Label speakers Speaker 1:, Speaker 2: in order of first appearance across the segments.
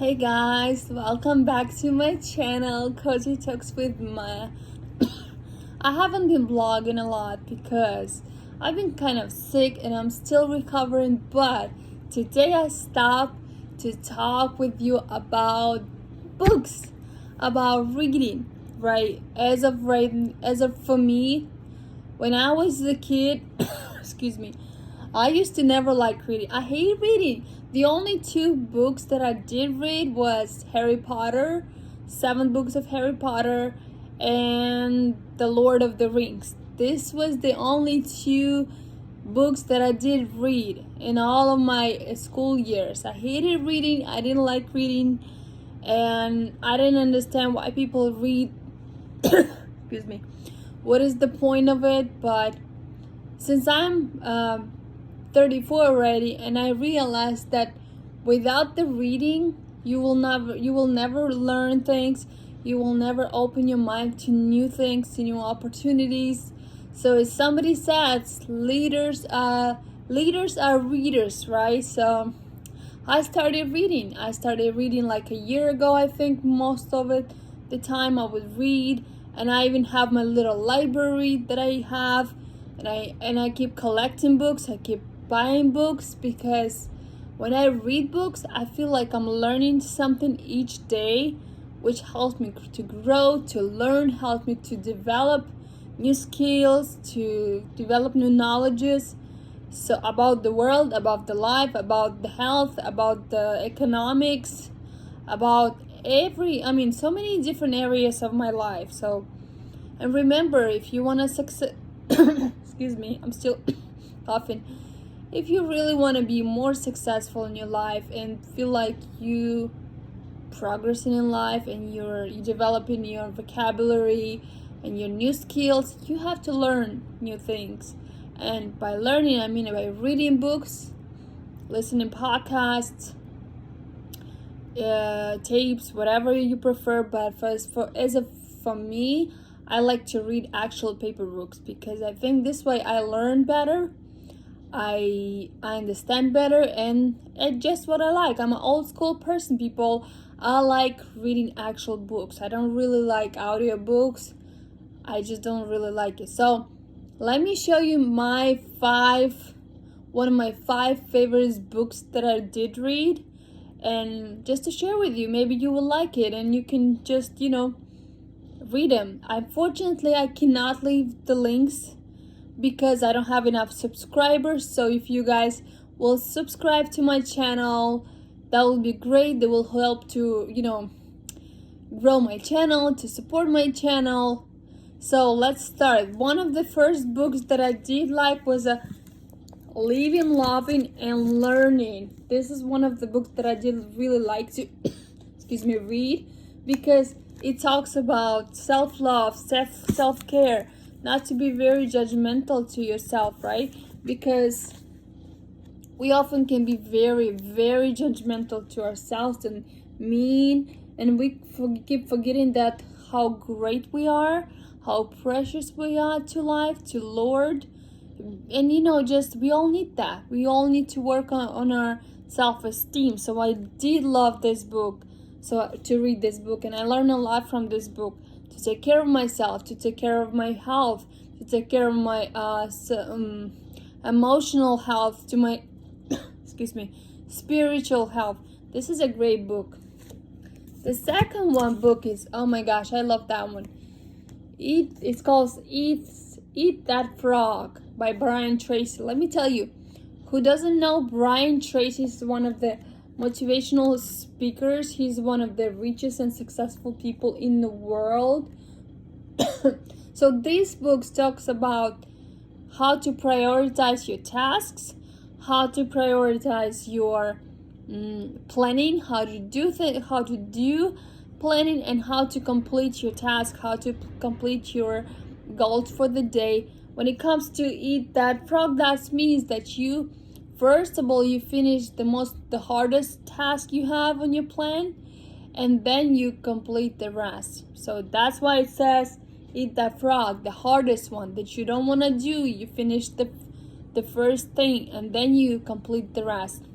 Speaker 1: Hey guys, welcome back to my channel, Cozy Talks with Ma. I haven't been vlogging a lot because I've been kind of sick and I'm still recovering, but today I stopped to talk with you about books, about reading, right? As of for me, when I was a kid, excuse me, I used to never like reading. I hate reading. The only two books that I did read was Harry Potter, 7 books of Harry Potter, and The Lord of the Rings. This was the only two books that I did read in all of my school years. I hated reading. I didn't like reading, and I didn't understand why people read. Excuse me. What is the point of it? But since I'm 34 already, and I realized that without the reading you will never learn things. You will never open your mind to new things, to new opportunities. So as somebody says, leaders are readers, right? So I started reading like a year ago. I think most of it the time I would read, and I even have my little library that I have, and I keep collecting books. I keep buying books because when I read books, I feel like I'm learning something each day, which helps me to grow, to learn, helps me to develop new skills, to develop new knowledges. So about the world, about the life, about the health, about the economics, about so many different areas of my life. So, and remember, if you want to succeed, excuse me, I'm still coughing. If you really want to be more successful in your life and feel like you progressing in life and you're developing your vocabulary and your new skills, you have to learn new things. And by learning, I mean by reading books, listening podcasts, tapes, whatever you prefer. But for me, I like to read actual paper books because I think this way I learn better. I understand better, and it's just what I like. I'm an old school person, people. I like reading actual books. I don't really like audiobooks. I just don't really like it. So let me show you one of my 5 favorite books that I did read, and just to share with you. Maybe you will like it and you can just read them. Unfortunately, I cannot leave the links because I don't have enough subscribers. So if you guys will subscribe to my channel, that will be great. That will help to grow my channel, to support my channel. So let's start. One of the first books that I did like was Living, Loving, and Learning. This is one of the books that I did really like to read, because it talks about self-love, self-care, not to be very judgmental to yourself, right? Because we often can be very, very judgmental to ourselves and mean, and we keep forgetting that how great we are, how precious we are to life, to Lord. And just we all need that. We all need to work on our self-esteem. So I did love this book. So to read this book, and I learned a lot from this book. To take care of myself, to take care of my health, to take care of my emotional health, to my spiritual health. This is a great book. The second book is, oh my gosh, I love that one. It's called Eat That Frog by Brian Tracy. Let me tell you, who doesn't know, Brian Tracy is one of the motivational speakers. He's one of the richest and successful people in the world. So this book talks about how to prioritize your tasks, how to prioritize your planning, how to do planning, and how to complete your task, how to complete your goals for the day. When it comes to Eat That Frog, that means that you, first of all, you finish the hardest task you have on your plan, and then you complete the rest. So that's why it says Eat That Frog, the hardest one that you don't want to do. You finish the first thing and then you complete the rest.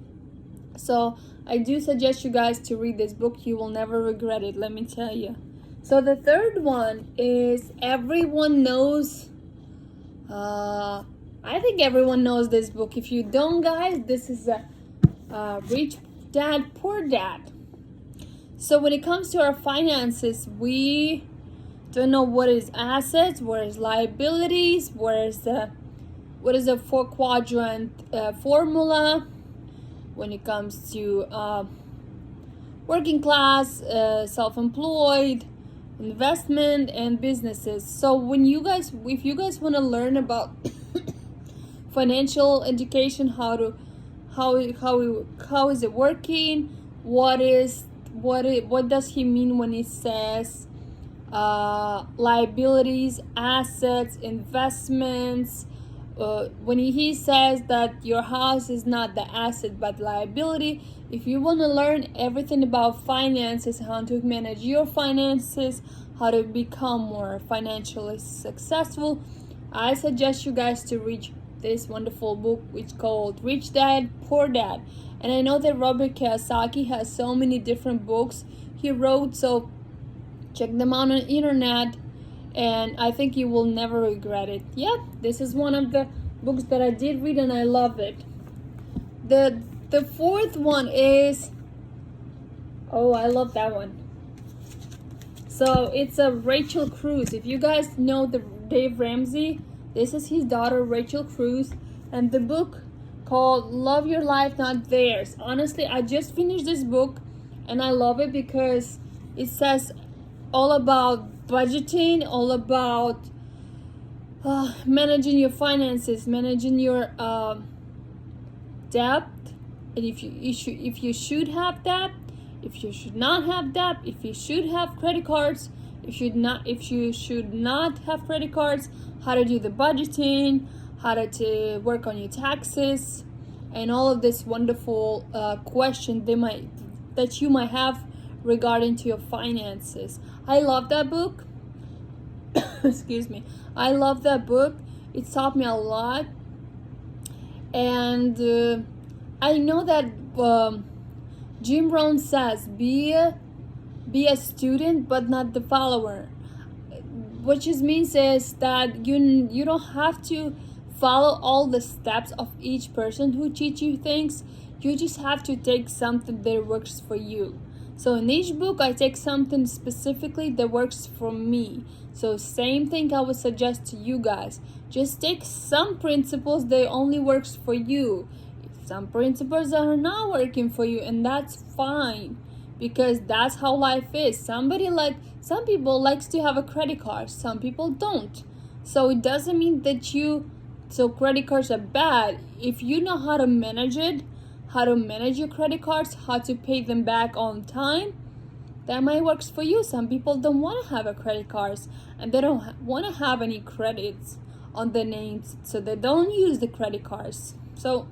Speaker 1: So I do suggest you guys to read this book. You will never regret it, let me tell you. So the third one is Everyone Knows. I think everyone knows this book. If you don't, guys, this is a Rich Dad, Poor Dad. So when it comes to our finances, we don't know what is assets, what is liabilities, what is the 4-quadrant formula when it comes to working class, self-employed, investment, and businesses. So if you guys want to learn about financial education, how is it working, what does he mean when he says liabilities, assets, investments, when he says that your house is not the asset but liability. If you want to learn everything about finances, how to manage your finances, how to become more financially successful, I suggest you guys to read this wonderful book, which is called Rich Dad, Poor Dad. And I know that Robert Kiyosaki has so many different books he wrote, so check them out on the internet, and I think you will never regret it. Yeah, this is one of the books that I did read and I love it. The fourth one is, oh, I love that one. So it's a Rachel Cruz. If you guys know the Dave Ramsey, this is his daughter Rachel Cruz, and the book called Love Your Life Not Theirs. Honestly, I just finished this book and I love it because it says all about budgeting, all about managing your finances, managing your debt, and if you should have debt, if you should not have debt, if you should have credit cards, if you should not have credit cards, how to do the budgeting, how to work on your taxes, and all of this wonderful question that you might have regarding to your finances. I love that book. Excuse me. I love that book. It taught me a lot, and I know that Jim Rohn says be a student but not the follower, which just means is that you don't have to follow all the steps of each person who teach you things. You just have to take something that works for you. So in each book, I take something specifically that works for me. So same thing I would suggest to you guys. Just take some principles that only works for you. Some principles are not working for you, and that's fine, because that's how life is. Some people likes to have a credit card, some people don't. So it doesn't mean that so credit cards are bad. If you know how to manage it, how to manage your credit cards, how to pay them back on time, that might works for you. Some people don't want to have a credit cards, and they don't want to have any credits on their names, so they don't use the credit cards. So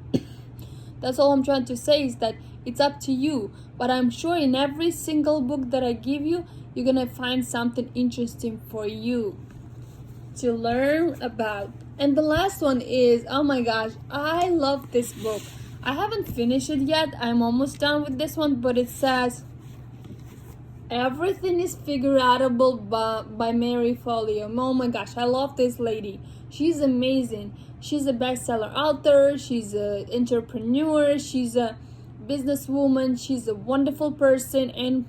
Speaker 1: that's all I'm trying to say, is that it's up to you. But I'm sure in every single book that I give you, you're gonna find something interesting for you to learn about. And the last one is, oh my gosh, I love this book. I haven't finished it yet. I'm almost done with this one, but it says Everything is Figureoutable by Mary Folio. Oh my gosh, I love this lady. She's amazing. She's a bestseller author. She's an entrepreneur. She's a businesswoman. She's a wonderful person. And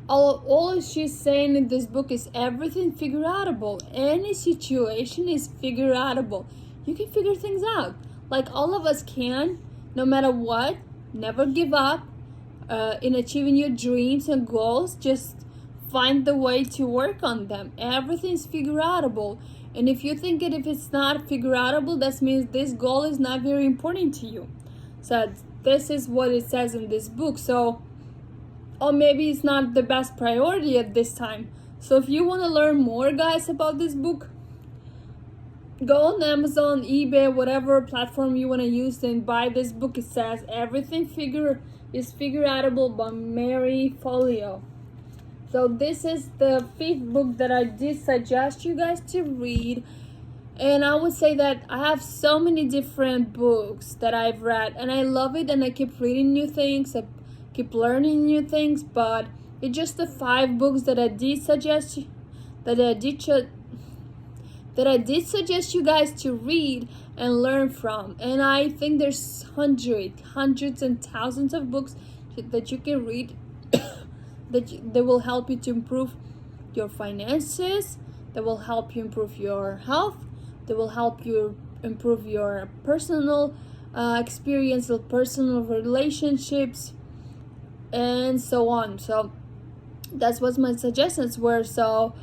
Speaker 1: all she's saying in this book is everything figureoutable. Any situation is figureoutable. You can figure things out. Like all of us can, no matter what. Never give up in achieving your dreams and goals. Just find the way to work on them. Everything's figureoutable. And if you think if it's not figureoutable, that means this goal is not very important to you. So this is what it says in this book. So, or maybe it's not the best priority at this time. So if you want to learn more, guys, about this book, go on Amazon, eBay, whatever platform you want to use, and buy this book. It says Everything is Figureoutable by Mary Folio. So this is the 5th book that I did suggest you guys to read. And I would say that I have so many different books that I've read, and I love it, and I keep reading new things, I keep learning new things. But it's just the 5 books that I did suggest you, that I did suggest you guys to read and learn from. And I think there's hundreds and thousands of books that you can read that will help you to improve your finances, that will help you improve your health, that will help you improve your personal experience, personal relationships, and so on. So that's what my suggestions were. So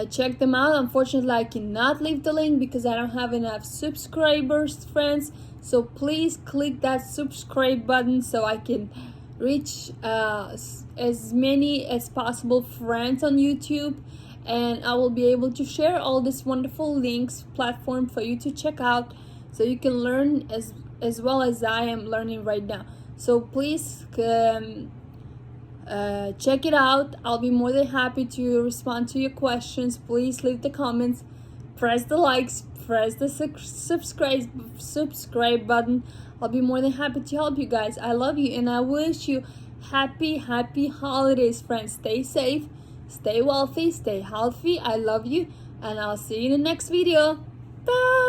Speaker 1: check them out. Unfortunately, I cannot leave the link because I don't have enough subscribers, friends. So please click that subscribe button so I can reach as many as possible friends on YouTube, and I will be able to share all these wonderful links platform for you to check out, so you can learn as well as I am learning right now. So please check it out. I'll be more than happy to respond to your questions. Please leave the comments, press the likes, press the subscribe button. I'll be more than happy to help you guys. I love you, and I wish you happy holidays, friends. Stay safe, stay wealthy, stay healthy. I love you, and I'll see you in the next video. Bye.